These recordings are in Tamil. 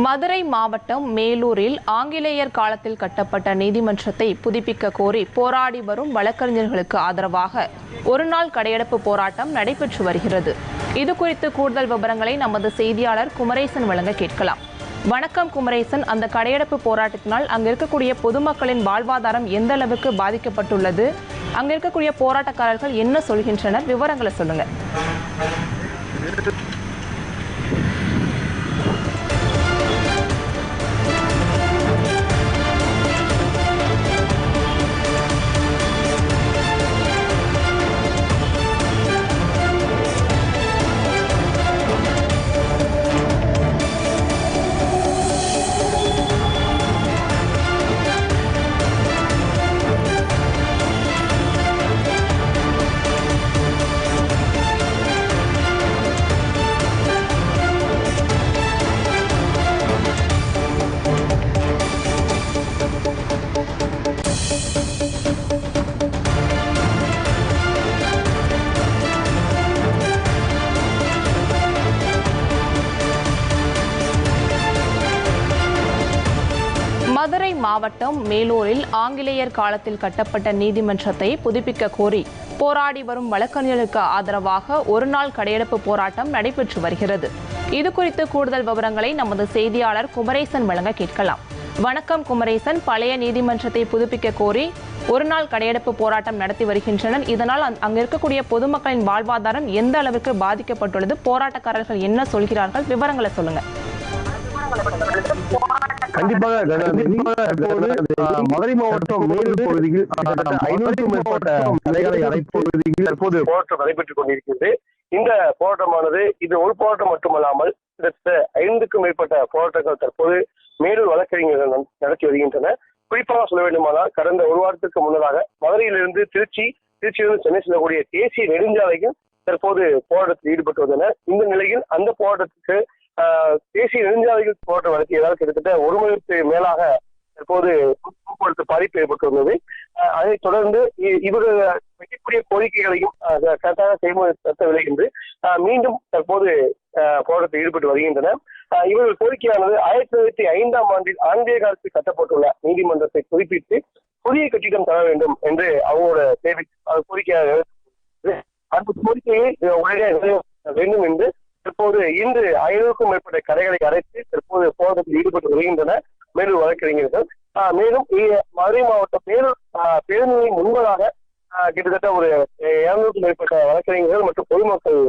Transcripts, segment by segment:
மதுரை மாவட்டம் மேலூரில் ஆங்கிலேயர் காலத்தில் கட்டப்பட்ட நீதிமன்றத்தை புதுப்பிக்க கோரி போராடி வரும் வழக்கறிஞர்களுக்கு ஆதரவாக ஒருநாள் கடையடைப்பு போராட்டம் நடைபெற்று வருகிறது. இதுகுறித்து கூடுதல் விவரங்களை நமது செய்தியாளர் குமரேசன் வழங்க கேட்கலாம். வணக்கம் குமரேசன், அந்த கடையடைப்பு போராட்டத்தினால் அங்கு இருக்கக்கூடிய பொதுமக்களின் வாழ்வாதாரம் எந்த அளவுக்கு பாதிக்கப்பட்டுள்ளது, அங்க இருக்கக்கூடிய போராட்டக்காரர்கள் என்ன சொல்கின்றனர், விவரங்களை சொல்லுங்க. மதுரை மாவட்டம் மேலூரில் ஆங்கிலேயர் காலத்தில் கட்டப்பட்ட நீதிமன்றத்தை புதுப்பிக்க கோரி போராடி வரும் வழக்கறிஞர்களுக்கு ஆதரவாக ஒருநாள் கடையடைப்பு போராட்டம் நடைபெற்று வருகிறது. இதுகுறித்து கூடுதல் விவரங்களை நமது செய்தியாளர் குமரேசன் வழங்க கேட்கலாம். வணக்கம் குமரேசன், பழைய நீதிமன்றத்தை புதுப்பிக்க கோரி ஒருநாள் கடையடைப்பு போராட்டம் நடத்தி வருகின்றனர். இதனால் அங்கு இருக்கக்கூடிய பொதுமக்களின் வாழ்வாதாரம் எந்த அளவுக்கு பாதிக்கப்பட்டுள்ளது, போராட்டக்காரர்கள் என்ன சொல்கிறார்கள், விவரங்களை சொல்லுங்க. கண்டிப்பாக மதுரை மாவட்டம் மேலூர் பகுதியில் 500க்கும் மேற்பட்ட நிலைகளை அடைப்பகுதியில் தற்போது போராட்டம் நடைபெற்றுக் கொண்டிருக்கிறது. இந்த போராட்டமானது இது ஒரு போராட்டம் மட்டுமல்லாமல் கிட்டத்தட்ட 5க்கும் மேற்பட்ட போராட்டங்கள் தற்போது மேலூர் வழக்கறிஞர்கள் நடத்தி வருகின்றன. குறிப்பாக சொல்ல வேண்டுமானால் கடந்த ஒரு வாரத்திற்கு முன்னதாக மதுரையிலிருந்து திருச்சியிலிருந்து சென்னை செல்லக்கூடிய தேசிய நெடுஞ்சாலைகள் தற்போது போராட்டத்தில் ஈடுபட்டு வந்தனர். இந்த நிலையில் அந்த போராட்டத்துக்கு தேசிய நெடுஞ்சாலைகள் போராட்டம் நடத்தியதால் கிட்டத்தட்ட ஒரு மணிக்கு மேலாக தற்போது போக்குவரத்து பாதிப்பு ஏற்பட்டுள்ளது. அதைத் தொடர்ந்து இவர்கள் வைக்கக்கூடிய கோரிக்கைகளையும் கரெக்டாக செய்யவில்லை என்று மீண்டும் தற்போது போராட்டத்தில் ஈடுபட்டு வருகின்றனர். இவர்கள் கோரிக்கையானது 1905ஆம் ஆண்டில் ஆங்கிலேய காலத்தில் கட்டப்பட்டுள்ள நீதிமன்றத்தை புதுப்பித்து புதிய கட்டிடம் தர வேண்டும் என்று அவங்களோட கோரிக்கையாக அந்த கோரிக்கையை உடனே வேண்டும் என்று தற்போது இன்று 500க்கும் மேற்பட்ட கடைகளை அடைத்து தற்போது போராட்டத்தில் ஈடுபட்டு வருகின்றன மேலூர் வழக்கறிஞர்கள். மேலும் மதுரை மாவட்டம் மேலூர் பேருந்து முன்பதாக கிட்டத்தட்ட ஒரு 200க்கும் மேற்பட்ட வழக்கறிஞர்கள் மற்றும் பொதுமக்கள்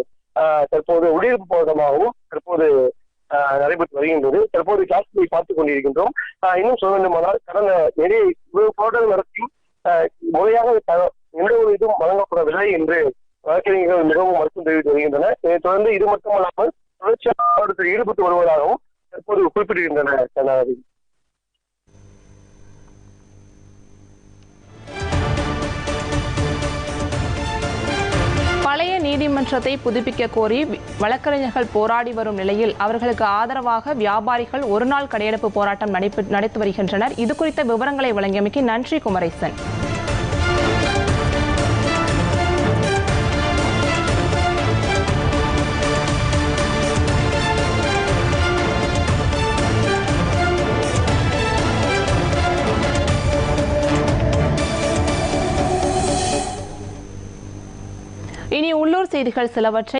தற்போது உள்ளிருப்பு போராட்டமாகவும் தற்போது நடைபெற்று வருகின்றது. தற்போது காட்சியை பார்த்துக் கொண்டிருக்கின்றோம். இன்னும் சொல்ல வேண்டுமானால் கடந்த நிறைய போராட்டங்கள் நடத்தியும் முறையாக எந்த ஒரு இதுவும் வழங்கப்படவில்லை என்று வழக்கறிஞர்கள் மிகவும் வருத்தம் தெரிவித்து வருகின்றனர். இதைத் தொடர்ந்து இது மட்டுமல்லாமல் தொடர்ச்சியாக போராட்டத்தில் ஈடுபட்டு வருவதாகவும் தற்போது குறிப்பிட்டிருக்கின்றனர். கருணாநிதி, பழைய நீதிமன்றத்தை புதுப்பிக்க கோரி வழக்கறிஞர்கள் போராடி வரும் நிலையில் அவர்களுக்கு ஆதரவாக வியாபாரிகள் ஒருநாள் கடையடைப்பு போராட்டம் நடத்தி வருகின்றனர். இது குறித்த விவரங்களை வழங்கியமைக்கு நன்றி குமரேசன். இனி உள்ளூர் செய்திகள் சிலவற்றை